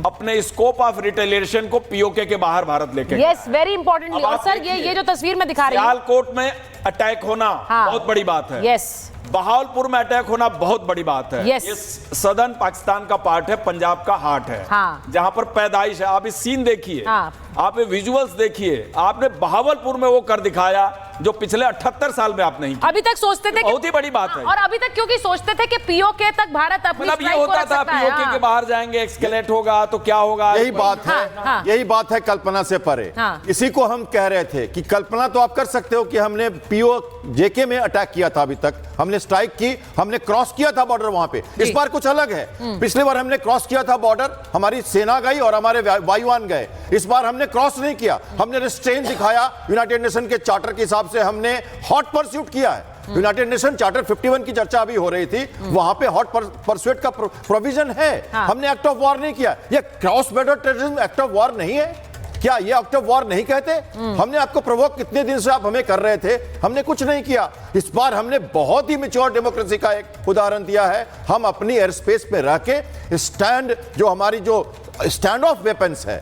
अपने स्कोप ऑफ रिटेलिएशन को पीओके के बाहर भारत लेके
यस, वेरी इंपॉर्टेंट। और सर, ये जो तस्वीर में दिखा रही हूं,
सियालकोट में अटैक होना बहुत बड़ी बात है।
यस,
बहावलपुर में अटैक होना बहुत बड़ी बात है।
Yes.
ये सदर्न पाकिस्तान का पार्ट है, पंजाब का हार्ट है,
हाँ।
जहां पर पैदाइश है। आप इस सीन देखिए,
हाँ।
आप ये विजुअल्स देखिए, आपने बहावलपुर में वो कर दिखाया जो पिछले 78 साल में आप नहीं किया।
अभी तक सोचते थे
बहुत ही बड़ी बात है।
और अभी तक क्योंकि सोचते थे कि पीओके तक भारत अपनी
मतलब ये
strike को
होता
रख
था
सकता है।
पीओके के बाहर जाएंगे, एक्सकेलेट होगा तो क्या होगा।
यही बात है,
हाँ।
यही बात है कल्पना से परे।
हाँ।
इसी को हम कह रहे थे कि कल्पना तो आप कर सकते हो कि हमने पीओजेके में अटैक किया था, अभी तक हमने स्ट्राइक की, हमने क्रॉस किया था बॉर्डर वहां पे। इस बार कुछ अलग है। पिछली बार हमने क्रॉस किया था बॉर्डर, हमारी सेना गई और हमारे वायुयान गए। इस बार हमने क्रॉस नहीं किया, हमने रिस्ट्रेन दिखाया। यूनाइटेड नेशन के चार्टर के हिसाब से हमने हॉट परस्यूट किया है। यूनाइटेड नेशन चार्टर 51 की चर्चा अभी हो रही थी, वहां पे हॉट परस्यूट का प्रोविजन है।
हाँ।
हमने एक्ट ऑफ वॉर नहीं किया। ये cross border terrorism act of war नहीं है क्या? ये एक्ट ऑफ वॉर नहीं कहते? हमने आपको प्रोवोक कितने दिन से आप हमें कर रहे थे, हमने कुछ नहीं किया। इस बार हमने बहुत ही मैच्योर डेमोक्रेसी का एक उदाहरण दिया है। हम अपनी एयर स्पेस पे रह के स्टैंड, जो हमारी जो स्टैंड ऑफ वेपन्स है,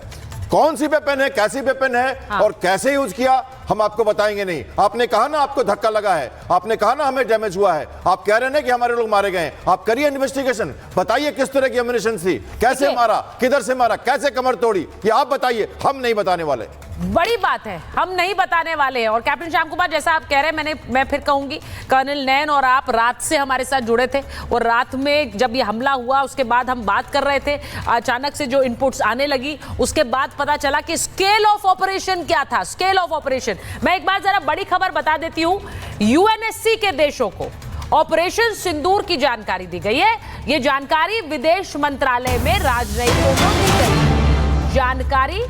कौन सी वेपन है, कैसी वेपन है,
हाँ।
और कैसे यूज किया, हम आपको बताएंगे नहीं। आपने कहा ना आपको धक्का लगा है, आपने कहा ना हमें डैमेज हुआ है, आप कह रहे हैं कि हमारे लोग मारे गए। आप करिए इन्वेस्टिगेशन, बताइए किस तरह की एम्युनिशन थी, कैसे मारा, किधर से मारा, कैसे कमर तोड़ी, ये आप बताइए, हम नहीं बताने वाले।
बड़ी बात है, हम नहीं बताने वाले हैं। और कैप्टन श्याम कुमार, जैसा आप कह रहे हैं, मैं फिर कहूंगी, कर्नल नैन और आप रात से हमारे साथ जुड़े थे, और रात में जब ये हमला हुआ उसके बाद हम बात कर रहे थे, अचानक से जो इनपुट्स आने लगी उसके बाद पता चला कि स्केल ऑफ ऑपरेशन क्या था। स्केल ऑफ ऑपरेशन, मैं एक बार जरा बड़ी खबर बता देती हूं। यूएनएससी के देशों को ऑपरेशन सिंदूर की जानकारी दी गई है। ये जानकारी विदेश मंत्रालय में राजनयिकों को दी गई। जानकारी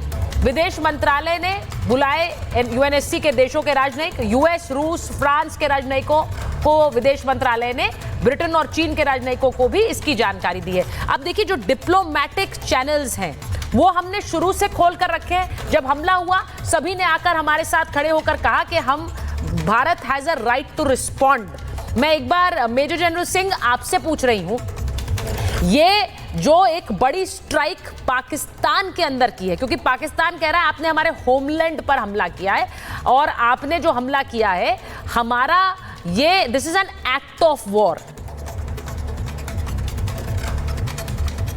विदेश मंत्रालय ने बुलाए यूएनएससी के देशों के राजनयिक, यूएस, रूस, फ्रांस के राजनयिकों को विदेश मंत्रालय ने ब्रिटेन और चीन के राजनयिकों को भी इसकी जानकारी दी है। अब देखिए, जो डिप्लोमेटिक चैनल्स हैं वो हमने शुरू से खोल कर रखे हैं। जब हमला हुआ सभी ने आकर हमारे साथ खड़े होकर कहा कि हम, Bharat has a right to respond. मैं एक बार मेजर जनरल सिंह आपसे पूछ रही हूं, ये जो एक बड़ी स्ट्राइक पाकिस्तान के अंदर की है, क्योंकि पाकिस्तान कह रहा है आपने हमारे होमलैंड पर हमला किया है, और आपने जो हमला किया है हमारा, ये this is an act of war.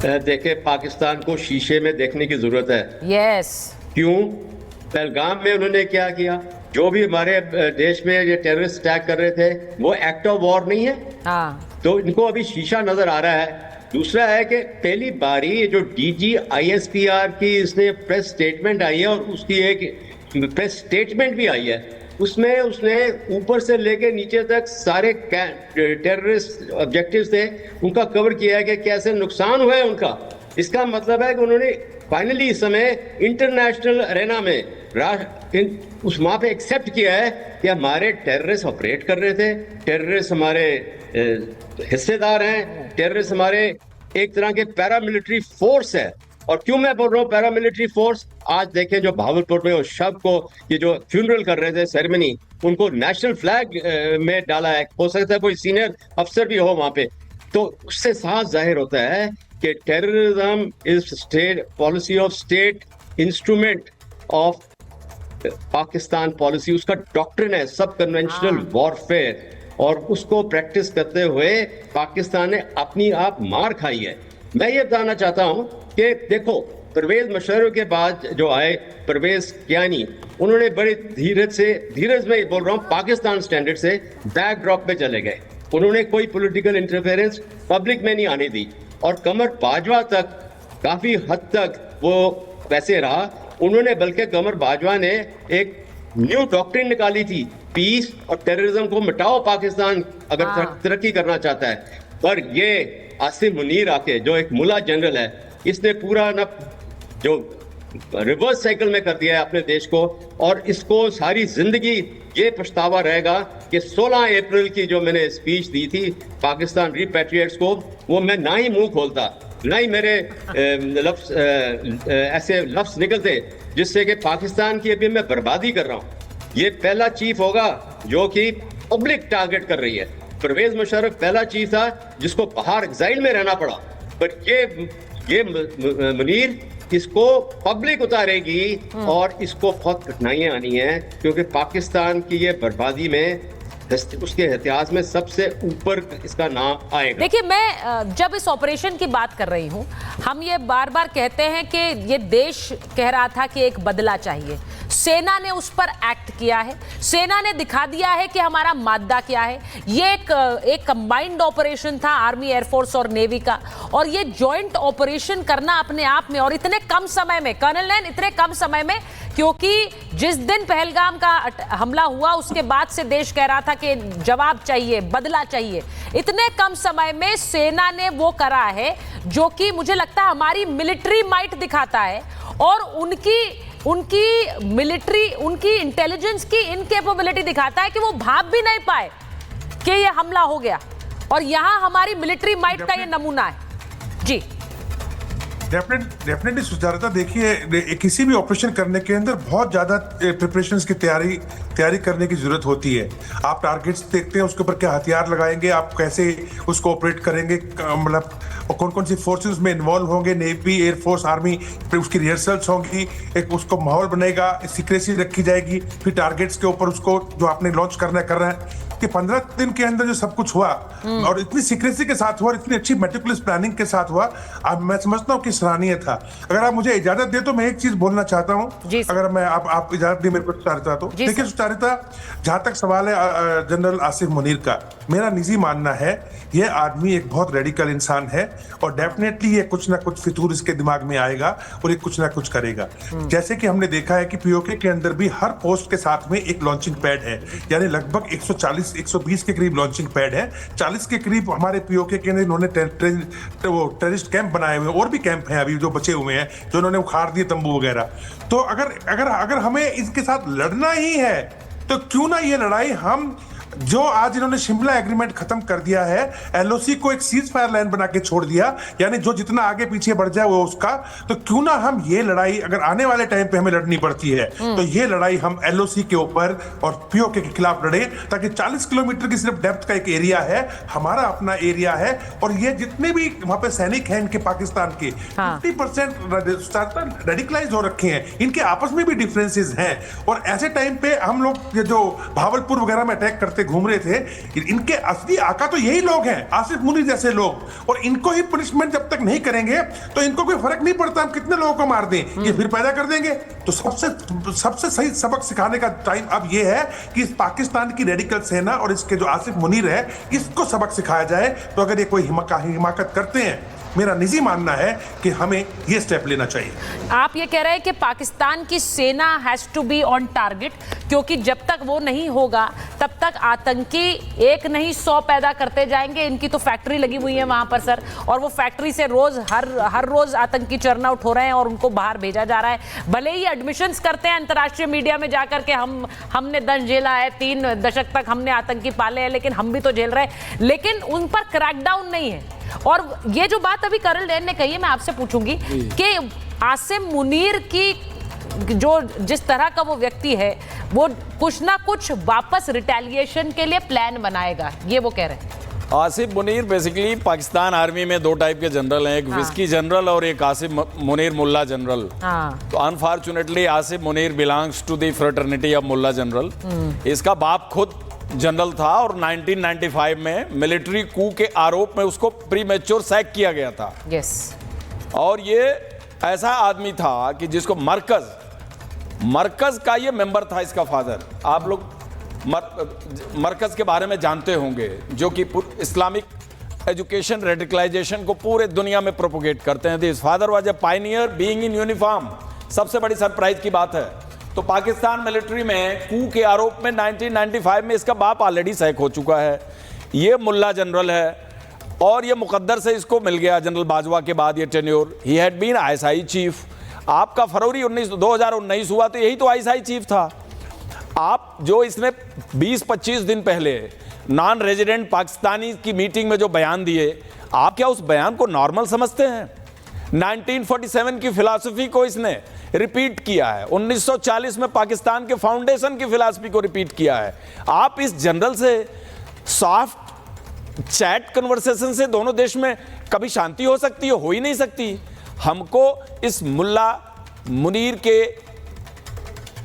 देखिए, पाकिस्तान को शीशे में देखने की जरूरत है।
यस।
क्यों? पहलगाम में उन्होंने क्या किया? जो भी हमारे देश में ये टेररिस्ट अटैक कर रहे थे वो एक्ट ऑफ वॉर नहीं है।
हाँ।
तो इनको अभी शीशा नजर आ रहा है। दूसरा है कि पहली बारी जो डीजी आईएसपीआर की इसने प्रेस स्टेटमेंट आई है, और उसकी एक प्रेस स्टेटमेंट भी आई है, उसमें उसने ऊपर से लेके नीचे तक सारे टेररिस्ट ऑब्जेक्टिव्स थे उनका कवर किया है कि कैसे नुकसान हुआ है उनका। इसका मतलब है कि उन्होंने फाइनली इस समय इंटरनेशनल अरेना में उस वहाँ पे एक्सेप्ट किया है कि हमारे टेररिस्ट ऑपरेट कर रहे थे, टेररिस्ट हमारे हिस्सेदार हैं, टेररिस्ट हमारे एक तरह के पैरामिलिट्री फोर्स है। और क्यों मैं बोल रहा हूँ पैरामिलिट्री फोर्स? आज देखें जो भावलपुर में उस शव को, ये जो फ्यूनरल कर रहे थे सेरेमनी, उनको नेशनल फ्लैग में डाला है। हो सकता है कोई सीनियर अफसर भी हो वहाँ पे। तो उससे साफ जाहिर होता है कि terrorism is state policy of state, instrument of Pakistan policy, उसका डॉक्ट्रिन है सब कन्वेंशनल वॉरफेयर, और उसको प्रैक्टिस करते हुए पाकिस्तान ने अपनी आप मार खाई है। मैं ये बताना चाहता हूं कि देखो, परवेज मुशर्रफ के बाद जो आए परवेज कियानी, उन्होंने बड़े धीरज में बोल रहा हूं, पाकिस्तान स्टैंडर्ड से बैकड्रॉप पे चले गए। उन्होंने कोई पॉलिटिकल इंटरफेरेंस पब्लिक में नहीं आने दी, और कमर बाजवा तक काफी हद तक वो वैसे रहा। उन्होंने बल्कि कमर बाजवा ने एक न्यू डॉक्ट्रिन निकाली थी, पीस और टेररिज्म को मिटाओ पाकिस्तान अगर तरक्की करना चाहता है। पर ये आसिम मुनीर आके, जो एक मुल्ला जनरल है, इसने पूरा ना जो रिवर्स साइकिल में कर दिया है अपने देश को, और इसको सारी जिंदगी ये पछतावा रहेगा कि 16 अप्रैल की जो मैंने स्पीच दी थी पाकिस्तान रिपैट्रिएट्स को, वो मैं ना ही मुंह खोलता, ना ही मेरे ऐसे लफ्ज निकलते जिससे कि पाकिस्तान की अभी मैं बर्बादी कर रहा हूँ। ये पहला चीफ होगा जो कि पब्लिक टारगेट कर रही है। परवेज मुशर्रफ पहला चीफ था जिसको बाहर एग्जाइल में रहना पड़ा, पर ये मुनीर इसको पब्लिक उतारेगी, और इसको बहुत कठिनाइयां आनी है, क्योंकि पाकिस्तान की ये बर्बादी में उसके इतिहास में सबसे ऊपर इसका नाम आएगा।
देखिए, मैं जब इस ऑपरेशन की बात कर रही हूं, हम ये बार बार कहते हैं कि ये देश कह रहा था कि एक बदला चाहिए। सेना ने उस पर एक्ट किया है, सेना ने दिखा दिया है कि हमारा मादा क्या है। ये एक कंबाइंड ऑपरेशन था आर्मी, एयरफोर्स और नेवी का, और ये जॉइंट ऑपरेशन करना अपने आप में, और इतने कम समय में, कर्नल नैन, इतने कम समय में, क्योंकि जिस दिन पहलगाम का हमला हुआ उसके बाद से देश कह रहा था कि जवाब चाहिए, बदला चाहिए। इतने कम समय में सेना ने वो करा है जो कि मुझे लगता है हमारी मिलिट्री माइट दिखाता है, और उनकी मिलिट्री, उनकी इंटेलिजेंस की इनकेपेबिलिटी दिखाता है कि वो भाप भी नहीं पाए कि ये हमला हो गया। और यहां हमारी मिलिट्री माइट का ये नमूना है। जी
डेफिनेटली सुचारिता, देखिए किसी भी ऑपरेशन करने के अंदर बहुत ज्यादा प्रिपरेशंस की तैयारी करने की जरूरत होती है। आप टारगेट्स देखते हैं, उसके ऊपर क्या हथियार लगाएंगे, आप कैसे उसको ऑपरेट करेंगे, मतलब कौन कौन सी फोर्सेस में इन्वॉल्व होंगे, नेवी, एयरफोर्स, आर्मी, फिर उसकी रिहर्सल्स होंगी, एक उसको माहौल बनेगा, सीक्रेसी रखी जाएगी, फिर टारगेट्स के ऊपर उसको जो आपने लॉन्च कर रहे हैं कि 15 दिन के अंदर जो सब कुछ हुआ और इतनी सीक्रेसी के साथ हुआ और इतनी अच्छी मेटिकुलस प्लानिंग के साथ हुआ, अब मैं समझता हूँ कि सराहनीय था। अगर आप मुझे इजाजत दे तो मैं एक चीज बोलना चाहता हूँ, अगर मैं आप इजाजत दी मेरे को सुचारिता तो। देखिए सुचारिता, जहां तक सवाल है जनरल आसिफ मुनीर का, मेरा निजी मानना है ये आदमी एक बहुत रेडिकल इंसान है और डेफिनेटली ये कुछ ना कुछ फितूर इसके दिमाग में आएगा और ये कुछ ना कुछ करेगा। जैसे कि हमने देखा है कि पीओके के अंदर भी हर पोस्ट के साथ में एक लॉन्चिंग पैड है, यानी लगभग 140-120 के करीब लॉन्चिंग पैड है। 40 के करीब हमारे पीओके के अंदर इन्होंने टेररिस्ट कैंप बनाए हुए हैं, और भी कैंप हैं अभी जो बचे हुए हैं, जो इन्होंने उखाड़ दिए तंबू वगैरह। तो अगर हमें इसके साथ लड़ना ही है तो क्यों ना ये लड़ाई हम, जो आज इन्होंने शिमला एग्रीमेंट खत्म कर दिया है, एलओसी को एक सीज फायर लाइन बना के छोड़ दिया, यानी जो जितना आगे पीछे बढ़ जाए वो उसका, तो क्यों ना हम ये लड़ाई, अगर आने वाले टाइम पे हमें लड़नी पड़ती है तो ये लड़ाई हम एलओसी के ऊपर और पीओके के खिलाफ लड़े, ताकि 40 किलोमीटर की सिर्फ डेप्थ का एक एरिया है, हमारा अपना एरिया है, और ये जितने भी वहां पे सैनिक हैं इनके पाकिस्तान के 50% रेडिकलाइज हो रखे हैं, इनके आपस में भी डिफरेंसेस हैं। और ऐसे टाइम पे हम लोग जो भावलपुर वगैरह में अटैक करते घूम रहे थे, इनके असली आका तो यही लोग हैं, आसिफ मुनीर जैसे लोग, और इनको ही पनिशमेंट जब तक नहीं करेंगे तो इनको कोई फर्क नहीं पड़ता हम कितने लोगों को मार दें, ये फिर पैदा कर देंगे। तो सबसे सही सबक सिखाने का टाइम अब ये है कि इस पाकिस्तान की रेडिकल सेना और इसके जो आसिफ मुनीर है, इसको सबक सिखाया जाए। तो अगर ये कोई हिमाकत करते हैं, मेरा निजी मानना है कि हमें ये स्टेप लेना चाहिए।
आप ये कह रहे हैं कि पाकिस्तान की सेना has to be on target, क्योंकि जब तक वो नहीं होगा तब तक आतंकी एक नहीं 100 पैदा करते जाएंगे। इनकी तो फैक्ट्री लगी हुई है वहां पर सर, और वो फैक्ट्री से रोज हर रोज आतंकी चर्न आउट हो रहे हैं और उनको बाहर भेजा जा रहा है। भले ही एडमिशंस करते हैं अंतर्राष्ट्रीय मीडिया में जाकर के, हमने दंश झेला है, 3 दशक तक हमने आतंकी पाले हैं, लेकिन हम भी तो झेल रहे हैं, लेकिन उन पर क्रैकडाउन नहीं है। और ये जो बात अभी कर्नल नैन ने कही है, मैं आपसे पूछूंगी कि आसिम मुनीर की जो जिस तरह का वो व्यक्ति है, वो कुछ ना कुछ वापस रिटेलिएशन के लिए प्लान बनाएगा, ये वो कह रहे हैं।
आसिफ मुनीर बेसिकली पाकिस्तान आर्मी में 2 टाइप के जनरल हैं, एक विस्की जनरल और एक आसिफ मुनीर मुल्ला जनरल। तो unfortunately Asif Munir belongs to the fraternity of मुल्ला जनरल। इसका बाप खुद जनरल था और 1995 में मिलिट्री कू के आरोप में उसको प्रीमेच्योर सैक किया गया था। और ये ऐसा आदमी था कि जिसको मरकज का ये मेंबर था, इसका फादर। आप लोग मरकज के बारे में जानते होंगे, जो कि इस्लामिक एजुकेशन रेडिकलाइजेशन को पूरे दुनिया में प्रोपोगेट करते हैं। This father was a Pioneer being in uniform. सबसे बड़ी सरप्राइज की बात है, तो पाकिस्तान मिलिट्री में कू के आरोप में 1995 में इसका बाप ऑलरेडी सैक हो चुका है। ये मुल्ला जनरल है और ये मुकद्दर से इसको मिल गया जनरल बाजवा के बाद ये tenure. He had been ISI chief. आपका फरवरी 2019 हुआ तो यही तो आईएसआई चीफ था। आप जो इसने 20-25 दिन पहले नॉन रेजिडेंट पाकिस्तानी की मीटिंग में जो बयान दिए, आप क्या उस बयान को नॉर्मल समझते हैं? 1947 की फिलॉसफी को इसने रिपीट किया है, 1940 में पाकिस्तान के फाउंडेशन की फिलॉसफी को रिपीट किया है। आप इस जनरल से सॉफ्ट चैट कन्वर्सेशन से दोनों देश में कभी शांति हो सकती है? हो ही नहीं सकती। हमको इस मुल्ला मुनीर के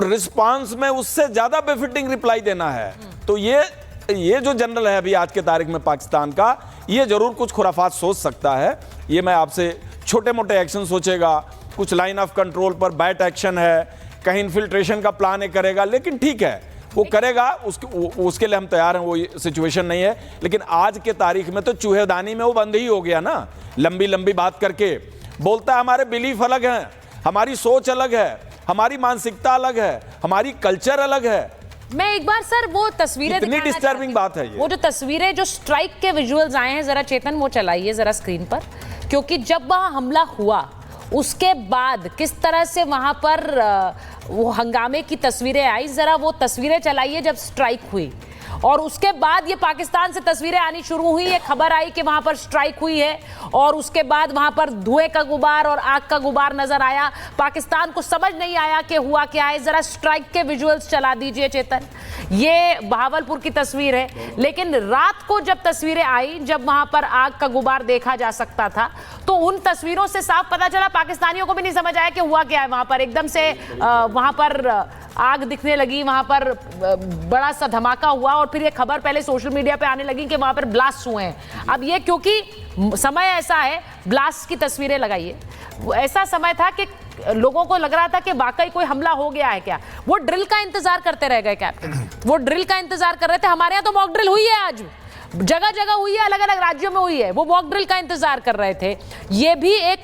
रिस्पांस में उससे ज्यादा बेफिटिंग रिप्लाई देना है। तो ये ये जो जनरल है अभी आज के तारीख में पाकिस्तान का, ये जरूर कुछ खुराफात सोच सकता है। ये मैं आपसे छोटे मोटे एक्शन सोचेगा, कुछ लाइन ऑफ कंट्रोल पर बैट एक्शन है, कहीं इन्फिल्ट्रेशन का प्लान करेगा, लेकिन ठीक है वो करेगा, उसके लिए हम तैयार हैं। वो सिचुएशन नहीं है, लेकिन आज के तारीख में तो चूहेदानी में वो बंद ही हो गया ना। लंबी लंबी बात करके बोलता है हमारे बिलीफ अलग हैं, हमारी सोच अलग है, हमारी मानसिकता अलग है, हमारी कल्चर अलग है।
मैं एक बार सर वो तस्वीरें
इतनी डिस्टर्बिंग बात है ये।
वो जो तस्वीरें जो स्ट्राइक के विजुअल्स आए हैं, जरा चेतन वो चलाइए जरा स्क्रीन पर, क्योंकि जब वहां हमला हुआ उसके बाद किस तरह से वहां पर वो हंगामे की तस्वीरें आई, जरा वो तस्वीरें चलाइए जब स्ट्राइक हुई। और उसके बाद ये पाकिस्तान से तस्वीरें आनी शुरू हुई, ये खबर आई कि वहां पर स्ट्राइक हुई है और उसके बाद वहां पर धुएं का गुबार और आग का गुबार नजर आया। पाकिस्तान को समझ नहीं आया कि हुआ क्या है। जरा स्ट्राइक के विजुअल्स चला दीजिए चेतन। ये बहावलपुर की तस्वीर है, लेकिन रात को जब तस्वीरें आई, जब वहां पर आग का गुबार देखा जा सकता था, तो उन तस्वीरों से साफ पता चला पाकिस्तानियों को भी नहीं समझ आया कि हुआ क्या है वहां पर। एकदम से वहां पर आग दिखने लगी, वहां पर बड़ा सा धमाका हुआ और फिर ये खबर पहले सोशल मीडिया पे आने लगी कि वहां पर ब्लास्ट हुए हैं। अब ये क्योंकि समय ऐसा है, ब्लास्ट की तस्वीरें लगाइए। ऐसा समय था कि लोगों को लग रहा था कि वाकई कोई हमला हो गया है क्या। वो ड्रिल का इंतजार करते रह गए कैप्टन, वो ड्रिल का इंतजार कर रहे थे। हमारे यहाँ तो मॉक ड्रिल हुई है, आज जगह जगह हुई है, अलग अलग राज्यों में हुई है। वो मॉक ड्रिल का इंतजार कर रहे थे। ये भी एक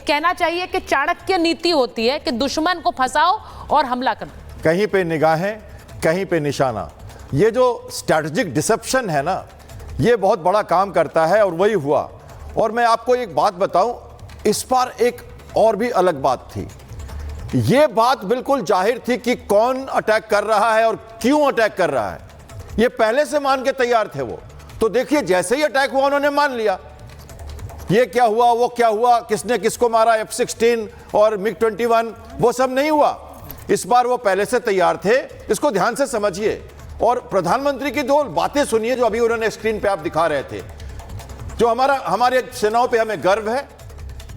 कहना चाहिए कि चाणक्य नीति होती है कि दुश्मन को फंसाओ और हमला करो।
कहीं पे निगाहें, कहीं पे निशाना। ये जो स्ट्रैटेजिक डिसेप्शन है ना, ये बहुत बड़ा काम करता है और वही हुआ। और मैं आपको एक बात बताऊं, इस बार एक और भी अलग बात थी। ये बात बिल्कुल जाहिर थी कि कौन अटैक कर रहा है और क्यों अटैक कर रहा है। ये पहले से मान के तैयार थे वो। तो देखिए जैसे ही अटैक हुआ उन्होंने मान लिया। ये क्या हुआ, वो क्या हुआ, किसने किसको मारा, F-16 और MiG-21, वो सब नहीं हुआ। इस बार वो पहले से तैयार थे। इसको ध्यान से समझिए और प्रधानमंत्री की दो बातें सुनिए जो अभी उन्होंने स्क्रीन पे आप दिखा रहे थे। जो हमारे सेनाओं पे हमें गर्व है,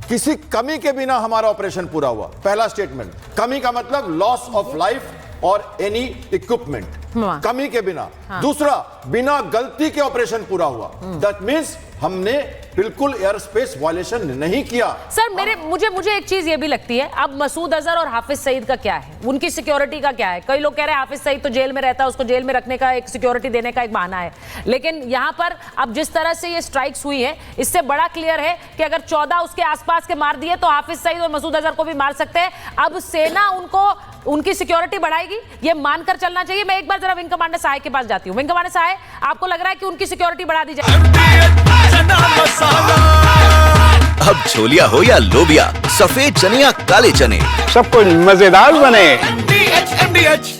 किसी कमी के बिना हमारा ऑपरेशन पूरा हुआ। पहला स्टेटमेंट, कमी का मतलब लॉस ऑफ लाइफ और एनी इक्विपमेंट, कमी के बिना। दूसरा, बिना गलती के ऑपरेशन पूरा हुआ। दैट मींस हमने बिल्कुल एयर स्पेस वायलेशन नहीं किया।
सर मुझे एक चीज ये भी लगती है, अब मसूद अजहर और हाफिज सईद का क्या है, उनकी सिक्योरिटी का क्या है। कई लोग कह रहे हैं हाफिज सईद तो जेल में रहता है, उसको जेल में रखने का एक सिक्योरिटी देने का एक बहाना है। लेकिन यहां पर अब जिस तरह से ये स्ट्राइक्स हुई है, इससे बड़ा क्लियर है कि अगर 14 उसके आसपास के मार दिए तो हाफिज सईद और मसूद अजहर को भी मार सकते हैं। अब सेना उनकी सिक्योरिटी बढ़ाएगी, ये मानकर चलना चाहिए। मैं एक बार जरा विंग कमांडर सहाय के पास जाती हूँ। विंग कमांडर सहाय, आपको लग रहा है कि उनकी सिक्योरिटी बढ़ा दी जाए?
अब छोलिया हो या लोबिया, सफेद चने या काले चने,
सब कुछ मजेदार बने।
MDH